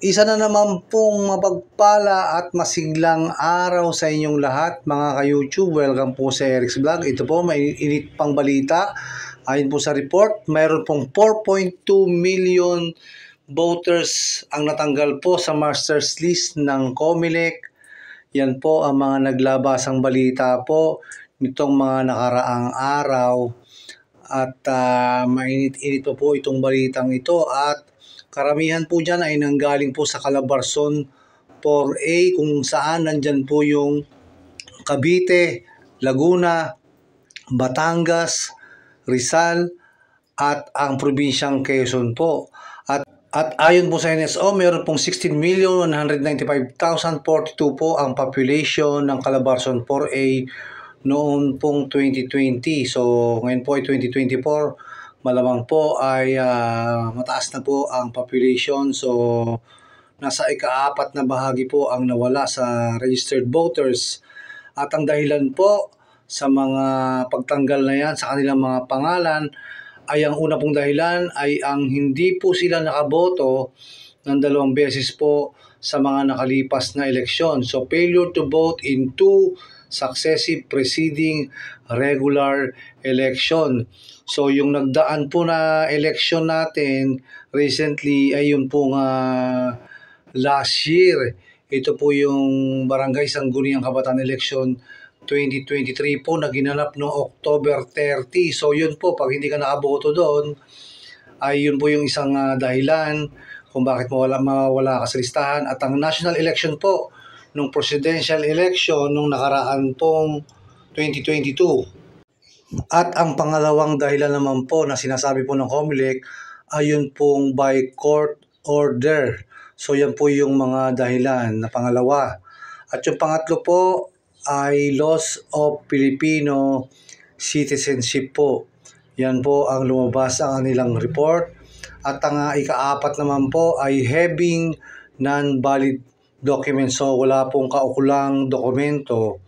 Isa na naman pong mapagpala at masiglang araw sa inyong lahat mga ka-YouTube. Welcome po sa Eric's Vlog. Ito po, may init pang balita. Ayon po sa report, mayroon pong 4.2 million voters ang natanggal po sa Masters List ng COMELEC. Yan po ang mga naglabasang balita po nitong mga nakaraang araw. At mainit-init po itong balitang ito at karamihan po dyan ay nanggaling po sa Calabarzon 4A kung saan nandyan po yung Cavite, Laguna, Batangas, Rizal at ang probinsyang Quezon po. At ayon po sa NSO, mayroon pong 16,195,042 po ang population ng Calabarzon 4A noon pong 2020. So ngayon po ay 2024. Malamang po ay mataas na po ang population. So nasa ika-4 na bahagi po ang nawala sa registered voters. At ang dahilan po sa mga pagtanggal na yan sa kanilang mga pangalan ay ang una pong dahilan ay ang hindi po sila nakaboto ng 2 beses po sa mga nakalipas na eleksyon. So failure to vote in 2 successive preceding regular election. So yung nagdaan po na election natin recently ay yung pong last year. Ito po yung Barangay Sangguniang Kabataan Election 2023 po na ginanap noong October 30. So yun po, pag hindi ka nakaboto doon, ay yun po yung isang dahilan kung bakit mawala ka sa listahan. At ang national election po, nung presidential election nung nakaraan pong 2022. At ang pangalawang dahilan naman po na sinasabi po ng COMELEC ay yun pong by court order. So yan po yung mga dahilan na pangalawa. At yung pangatlo po ay loss of Filipino citizenship po. Yan po ang lumabas sa kanilang report. At ang ika-4 naman po ay having non-valid documents. So wala pong kaukulang dokumento.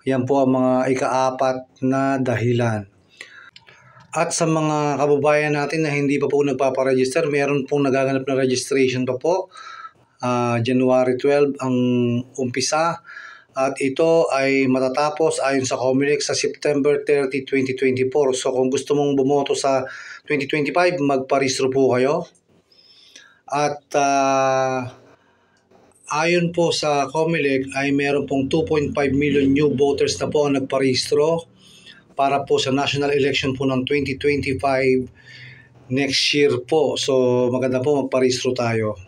Yan po ang mga ika-4 na dahilan. At sa mga kababayan natin na hindi pa po nagpaparegister, meron pong nagaganap na registration pa po. January 12 ang umpisa. At ito ay matatapos ayon sa COMELEC sa September 30, 2024. So kung gusto mong bumoto sa 2025, magparehistro po kayo. At ayon po sa COMELEC ay meron pong 2.5 million new voters na po ang nagparehistro para po sa national election po ng 2025 next year po. So maganda po magparehistro tayo.